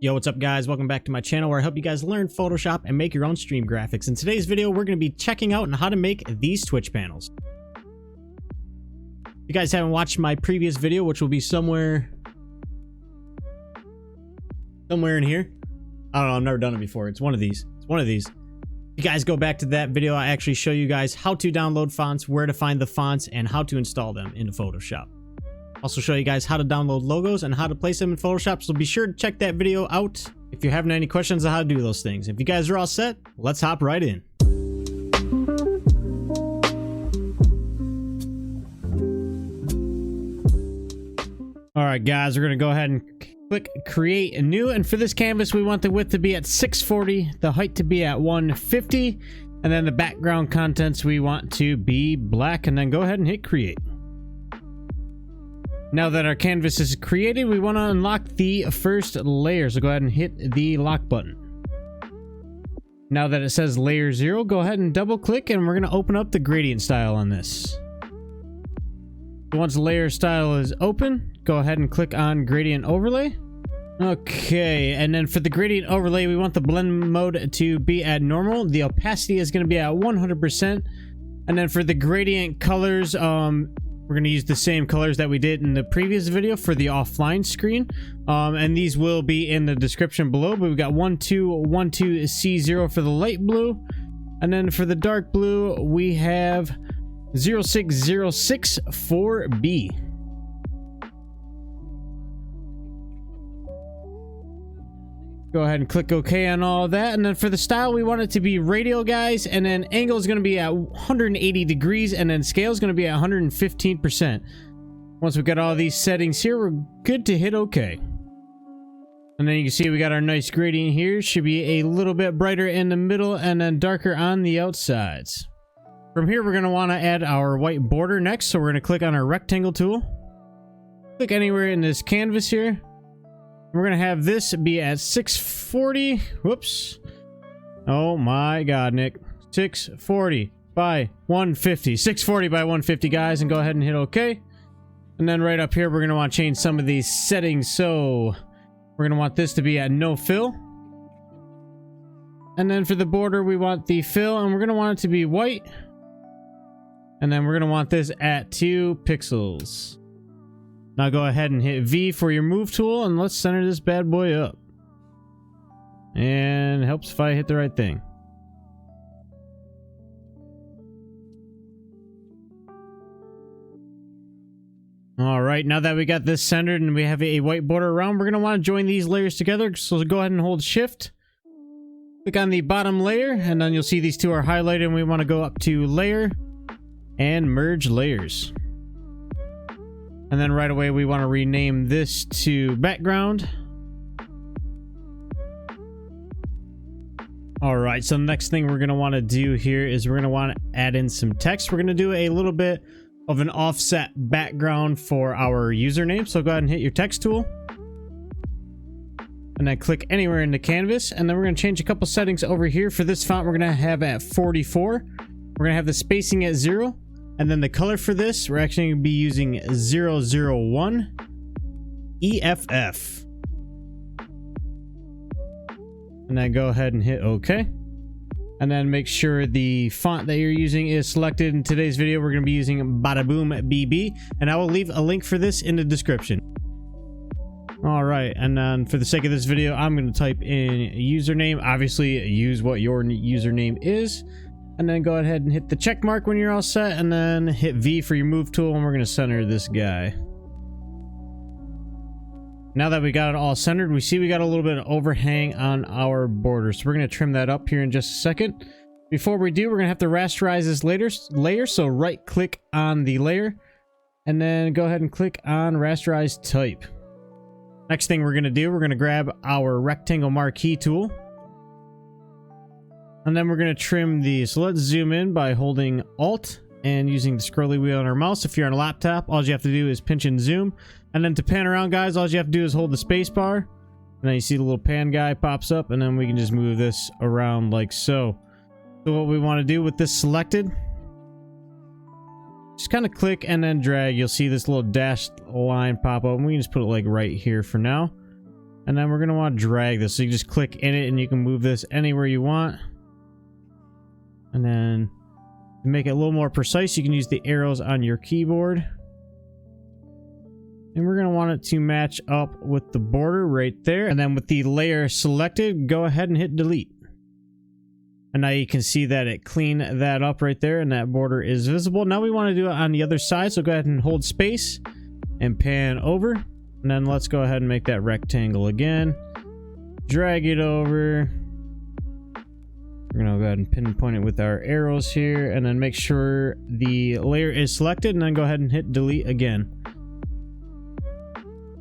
Yo, what's up guys? Welcome back to my channel where I help you guys learn Photoshop and make your own stream graphics. In today's video, we're going to be checking out on how to make these Twitch panels. If you guys haven't watched my previous video, which will be somewhere in here. I don't know, I've never done it before. It's one of these. If you guys go back to that video, I actually show you guys how to download fonts, where to find the fonts, and how to install them into Photoshop. Also show you guys how to download logos and how to place them in Photoshop, so be sure to check that video out if you're having any questions on how to do those things. If you guys are all set, let's hop right in. Alright guys, we're going to go ahead and click create a new, and for this canvas we want the width to be at 640, the height to be at 150, and then the background contents we want to be black, and then go ahead and hit create. Now that our canvas is created, we want to unlock the first layer, so go ahead and hit the lock button. Now that it says layer 0, go ahead and double click, and we're going to open up the gradient style on this. Once layer style is open, go ahead and click on gradient overlay. Okay, and then for the gradient overlay, we want the blend mode to be at normal. The opacity is going to be at 100%. And then for the gradient colors, we're going to use the same colors that we did in the previous video for the offline screen. And these will be in the description below, but we've got 1212C0 for the light blue. And then for the dark blue, we have 0606 for B. Go ahead and click OK on all that. And then for the style, we want it to be radial, guys. And then angle is going to be at 180 degrees. And then scale is going to be at 115%. Once we've got all these settings here, we're good to hit OK. And then you can see we got our nice gradient here. Should be a little bit brighter in the middle and then darker on the outsides. From here, we're going to want to add our white border next. So we're going to click on our rectangle tool. Click anywhere in this canvas here. We're going to have this be at 640. Whoops. Oh my God, Nick. 640 by 150. 640 by 150, guys. And go ahead and hit OK. And then right up here, we're going to want to change some of these settings. So we're going to want this to be at no fill. And then for the border, we want the fill. And we're going to want it to be white. And then we're going to want this at 2 pixels. Now go ahead and hit V for your move tool, and let's center this bad boy up. And it helps if I hit the right thing. Alright, now that we got this centered and we have a white border around, we're going to want to join these layers together. So go ahead and hold shift. Click on the bottom layer, and then you'll see these two are highlighted, and we want to go up to layer and merge layers. And then right away, we want to rename this to background. All right, so the next thing we're going to want to do here is we're going to want to add in some text. We're going to do a little bit of an offset background for our username. So go ahead and hit your text tool. And then click anywhere in the canvas. And then we're going to change a couple settings over here. For this font, we're going to have at 44. We're going to have the spacing at 0. And then the color for this, we're actually going to be using 001 EFF. And then go ahead and hit OK. And then make sure the font that you're using is selected. In today's video, we're going to be using Badaboom BB. And I will leave a link for this in the description. Alright, and then for the sake of this video, I'm going to type in username. Obviously, use what your username is. And then go ahead and hit the check mark when you're all set, and then hit V for your move tool, and we're going to center this guy. Now that we got it all centered, we see we got a little bit of overhang on our border, so we're going to trim that up here in just a second. Before we do, we're going to have to rasterize this layer, so right click on the layer, and then go ahead and click on rasterize type. Next thing we're going to do, we're going to grab our rectangle marquee tool. And then we're going to trim these. So let's zoom in by holding Alt and using the scrolly wheel on our mouse. If you're on a laptop, all you have to do is pinch and zoom. And then to pan around, guys, all you have to do is hold the space bar. And then you see the little pan guy pops up, and then we can just move this around like so. So what we want to do with this selected, just kind of click and then drag. You'll see this little dashed line pop up, and we can just put it like right here for now. And then we're going to want to drag this. So you just click in it and you can move this anywhere you want. And then to make it a little more precise, you can use the arrows on your keyboard. And we're going to want it to match up with the border right there. And then with the layer selected, go ahead and hit delete. And now you can see that it cleaned that up right there and that border is visible. Now we want to do it on the other side. So go ahead and hold space and pan over. And then let's go ahead and make that rectangle again. Drag it over. We're going to go ahead and pinpoint it with our arrows here. And then make sure the layer is selected. And then go ahead and hit delete again.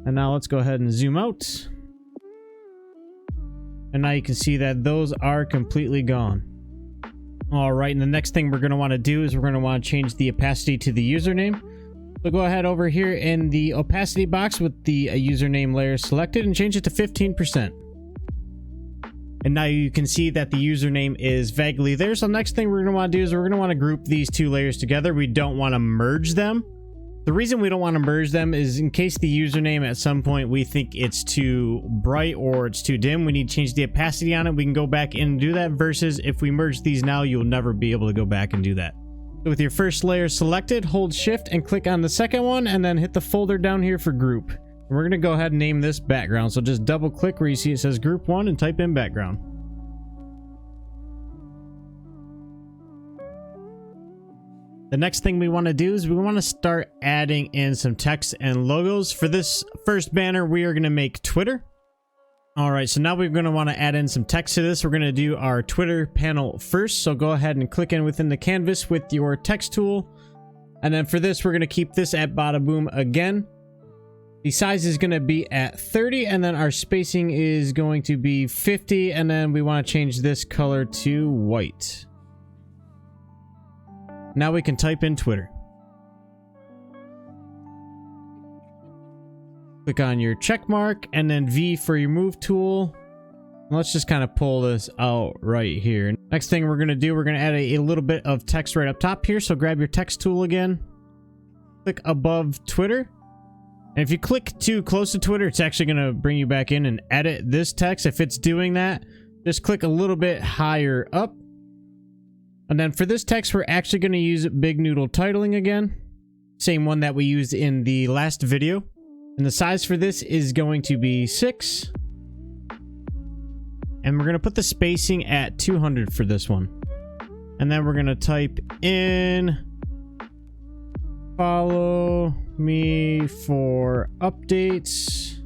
And now let's go ahead and zoom out. And now you can see that those are completely gone. Alright, and the next thing we're going to want to do is we're going to want to change the opacity to the username. So go ahead over here in the opacity box with the username layer selected and change it to 15%. And now you can see that the username is vaguely there. So next thing we're going to want to do is we're going to want to group these two layers together. We don't want to merge them. The reason we don't want to merge them is in case the username at some point we think it's too bright or it's too dim, we need to change the opacity on it. We can go back in and do that, versus if we merge these now, you'll never be able to go back and do that. So with your first layer selected, hold shift and click on the second one and then hit the folder down here for group. And we're going to go ahead and name this background. So just double click where you see it says group 1 and type in background. The next thing we want to do is we want to start adding in some text and logos. For this first banner, we are going to make Twitter. All right, so now we're going to want to add in some text to this. We're going to do our Twitter panel first. So go ahead and click in within the canvas with your text tool. And then for this, we're going to keep this at bada boom again. The size is going to be at 30, and then our spacing is going to be 50. And then we want to change this color to white. Now we can type in Twitter. Click on your check mark and then V for your move tool. Let's just kind of pull this out right here. Next thing we're going to do, we're going to add a little bit of text right up top here. So grab your text tool again. Click above Twitter. And if you click too close to Twitter, it's actually going to bring you back in and edit this text. If it's doing that, just click a little bit higher up. And then for this text, we're actually going to use Big Noodle titling again. Same one that we used in the last video. And the size for this is going to be 6. And we're going to put the spacing at 200 for this one. And then we're going to type in follow me for updates.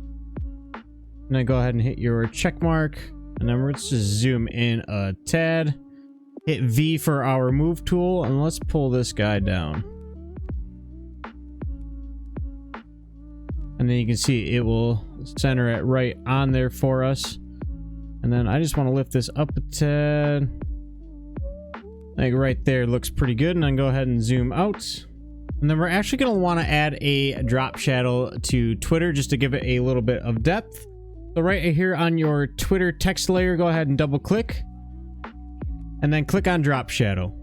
And then go ahead and hit your check mark. And then let's just zoom in a tad. Hit V for our move tool, and let's pull this guy down. And then you can see it will center it right on there for us. And then I just want to lift this up a tad. Like right there looks pretty good. And then go ahead and zoom out. And then we're actually going to want to add a drop shadow to Twitter just to give it a little bit of depth. So right here on your Twitter text layer, go ahead and double click. And then click on drop shadow.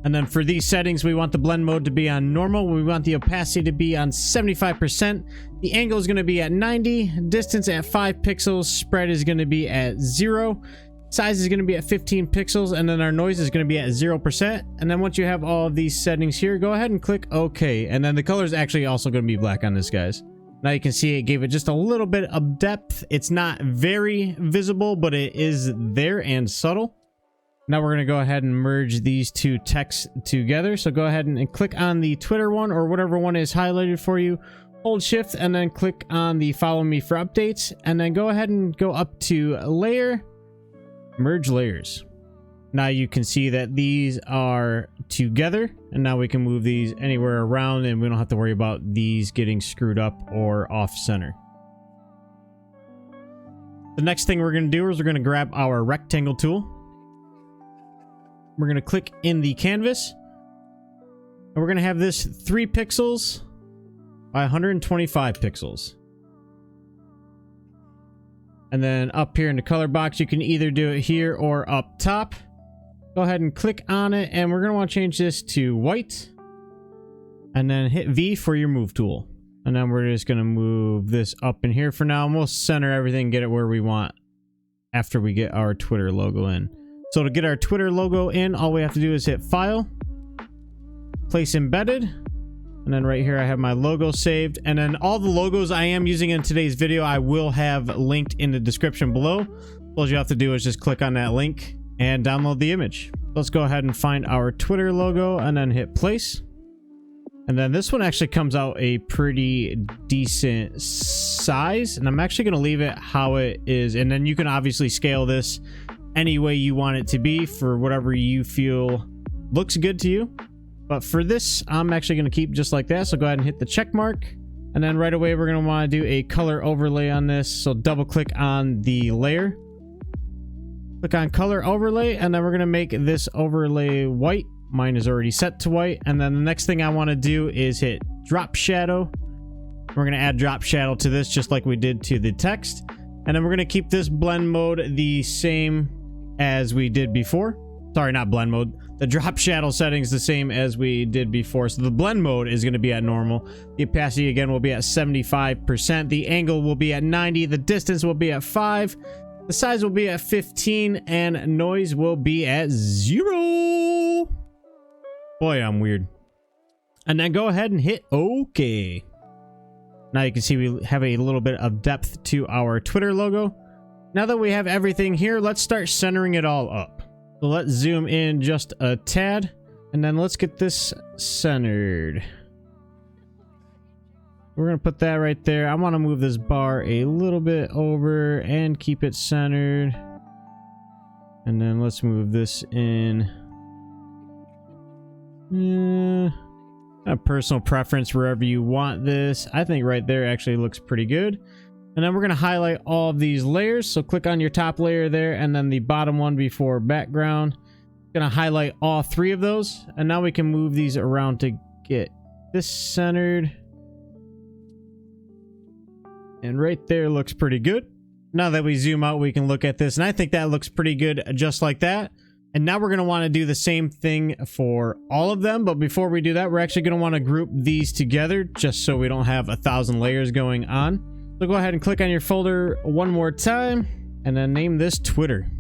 And then for these settings, we want the blend mode to be on normal. We want the opacity to be on 75%. The angle is going to be at 90. Distance at 5 pixels. Spread is going to be at 0. Size is going to be at 15 pixels. And then our noise is going to be at 0%. And then once you have all of these settings here, go ahead and click OK. And then the color is actually also going to be black on this, guys. Now you can see it gave it just a little bit of depth. It's not very visible, but it is there and subtle. Now we're going to go ahead and merge these two texts together. So go ahead and click on the Twitter one or whatever one is highlighted for you. Hold shift and then click on the follow me for updates. And then go ahead and go up to layer, merge layers. Now you can see that these are together. And now we can move these anywhere around and we don't have to worry about these getting screwed up or off center. The next thing we're going to do is we're going to grab our rectangle tool. We're going to click in the canvas. And we're going to have this 3 pixels by 125 pixels. And then up here in the color box, you can either do it here or up top. Go ahead and click on it. And we're going to want to change this to white. And then hit V for your move tool. And then we're just going to move this up in here for now. And we'll center everything, get it where we want after we get our Twitter logo in. So to get our Twitter logo in, all we have to do is hit File, Place Embedded. And then right here, I have my logo saved. And then all the logos I am using in today's video, I will have linked in the description below. All you have to do is just click on that link and download the image. Let's go ahead and find our Twitter logo and then hit Place. And then this one actually comes out a pretty decent size, and I'm actually going to leave it how it is. And then you can obviously scale this any way you want it to be for whatever you feel looks good to you. But for this, I'm actually going to keep just like that. So go ahead and hit the check mark. And then right away, we're going to want to do a color overlay on this. So double click on the layer. Click on color overlay, and then we're going to make this overlay white. Mine is already set to white. And then the next thing I want to do is hit drop shadow. We're going to add drop shadow to this just like we did to the text. And then we're going to keep this blend mode the same as we did before. Sorry, not blend mode. The drop shadow settings the same as we did before. So the blend mode is going to be at normal. The opacity again will be at 75%. The angle will be at 90. The distance will be at 5. The size will be at 15. And noise will be at 0. Boy, I'm weird. And then go ahead and hit OK. Now you can see we have a little bit of depth to our Twitter logo. Now that we have everything here, let's start centering it all up. So let's zoom in just a tad, and then let's get this centered. We're going to put that right there. I want to move this bar a little bit over and keep it centered. And then let's move this in. A personal preference wherever you want this. I think right there actually looks pretty good. And then we're going to highlight all of these layers. So click on your top layer there and then the bottom one before background. Going to highlight all 3 of those. And now we can move these around to get this centered. And right there looks pretty good. Now that we zoom out, we can look at this. And I think that looks pretty good just like that. And now we're going to want to do the same thing for all of them. But before we do that, we're actually going to want to group these together just so we don't have 1,000 layers going on. So go ahead and click on your folder one more time and then name this Twitter.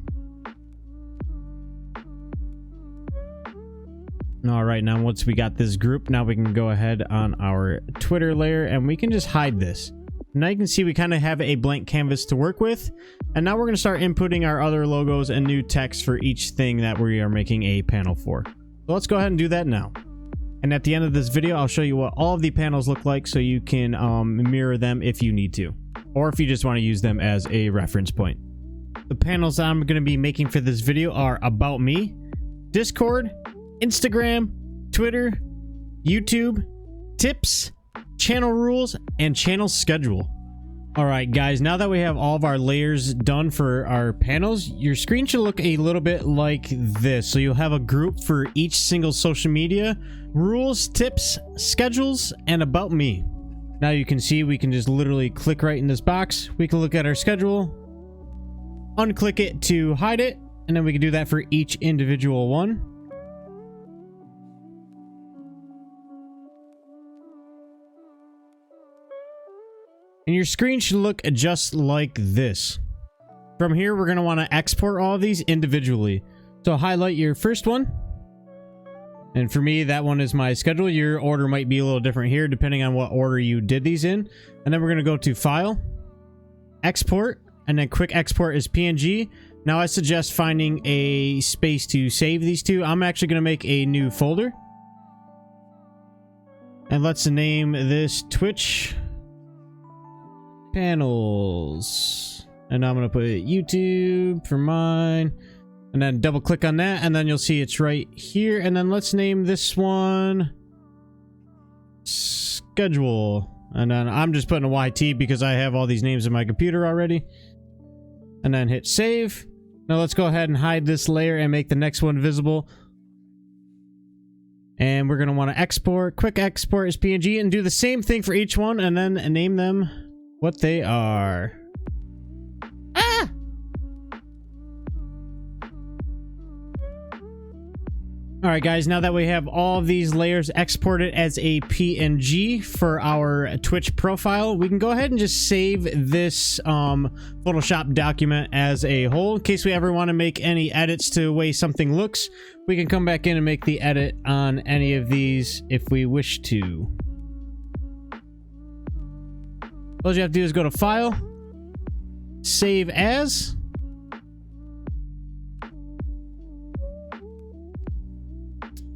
All right, now once we got this group, now we can go ahead on our Twitter layer and we can just hide this. Now you can see we kind of have a blank canvas to work with. And now we're going to start inputting our other logos and new text for each thing that we are making a panel for. So let's go ahead and do that now. And at the end of this video, I'll show you what all of the panels look like so you can mirror them if you need to. Or if you just want to use them as a reference point. The panels I'm going to be making for this video are About Me, Discord, Instagram, Twitter, YouTube, Tips, Channel Rules, and Channel Schedule. Alright guys, now that we have all of our layers done for our panels, your screen should look a little bit like this. So you'll have a group for each single social media, rules, tips, schedules, and About Me. Now you can see we can just literally click right in this box. We can look at our schedule, unclick it to hide it, and then we can do that for each individual one. And your screen should look just like this. From here, we're going to want to export all of these individually. So highlight your first one. And for me, that one is my schedule. Your order might be a little different here, depending on what order you did these in. And then we're going to go to File, Export, and then Quick Export as PNG. Now I suggest finding a space to save these two. I'm actually going to make a new folder. And let's name this Twitch Panels. And I'm going to put YouTube for mine. And then double click on that. And then you'll see it's right here. And then let's name this one Schedule. And then I'm just putting a YT because I have all these names in my computer already. And then hit save. Now let's go ahead and hide this layer and make the next one visible. And we're going to want to export, quick export as PNG, and do the same thing for each one and then name them what they are. All right, guys, now that we have all of these layers exported as a PNG for our Twitch profile, we can go ahead and just save this Photoshop document as a whole. In case we ever want to make any edits to the way something looks, we can come back in and make the edit on any of these if we wish to. All you have to do is go to File, Save As.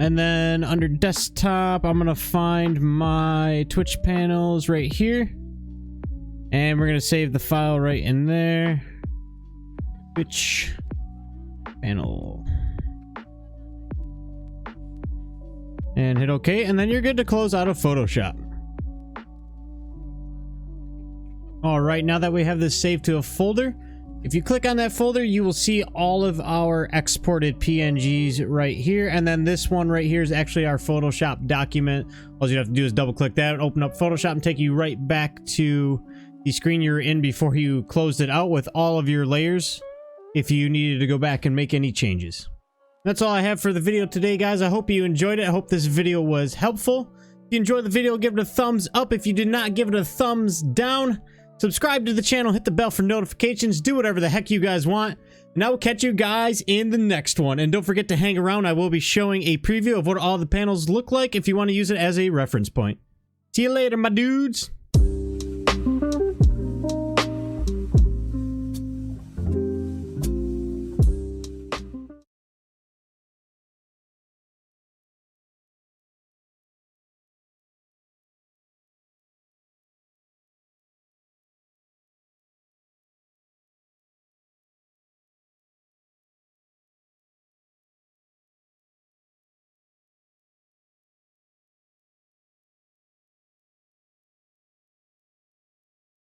And then under desktop, I'm gonna find my Twitch panels right here. And we're gonna save the file right in there. Twitch panel. And hit OK, and then you're good to close out of Photoshop. Alright, now that we have this saved to a folder, if you click on that folder, you will see all of our exported PNGs right here. And then this one right here is actually our Photoshop document. All you have to do is double click that, open up Photoshop, and take you right back to the screen you were in before you closed it out with all of your layers if you needed to go back and make any changes. That's all I have for the video today, guys. I hope you enjoyed it. I hope this video was helpful. If you enjoyed the video, give it a thumbs up. If you did not, give it a thumbs down. Subscribe to the channel, hit the bell for notifications, do whatever the heck you guys want, and I will catch you guys in the next one. And don't forget to hang around. I will be showing a preview of what all the panels look like if you want to use it as a reference point. See you later, my dudes.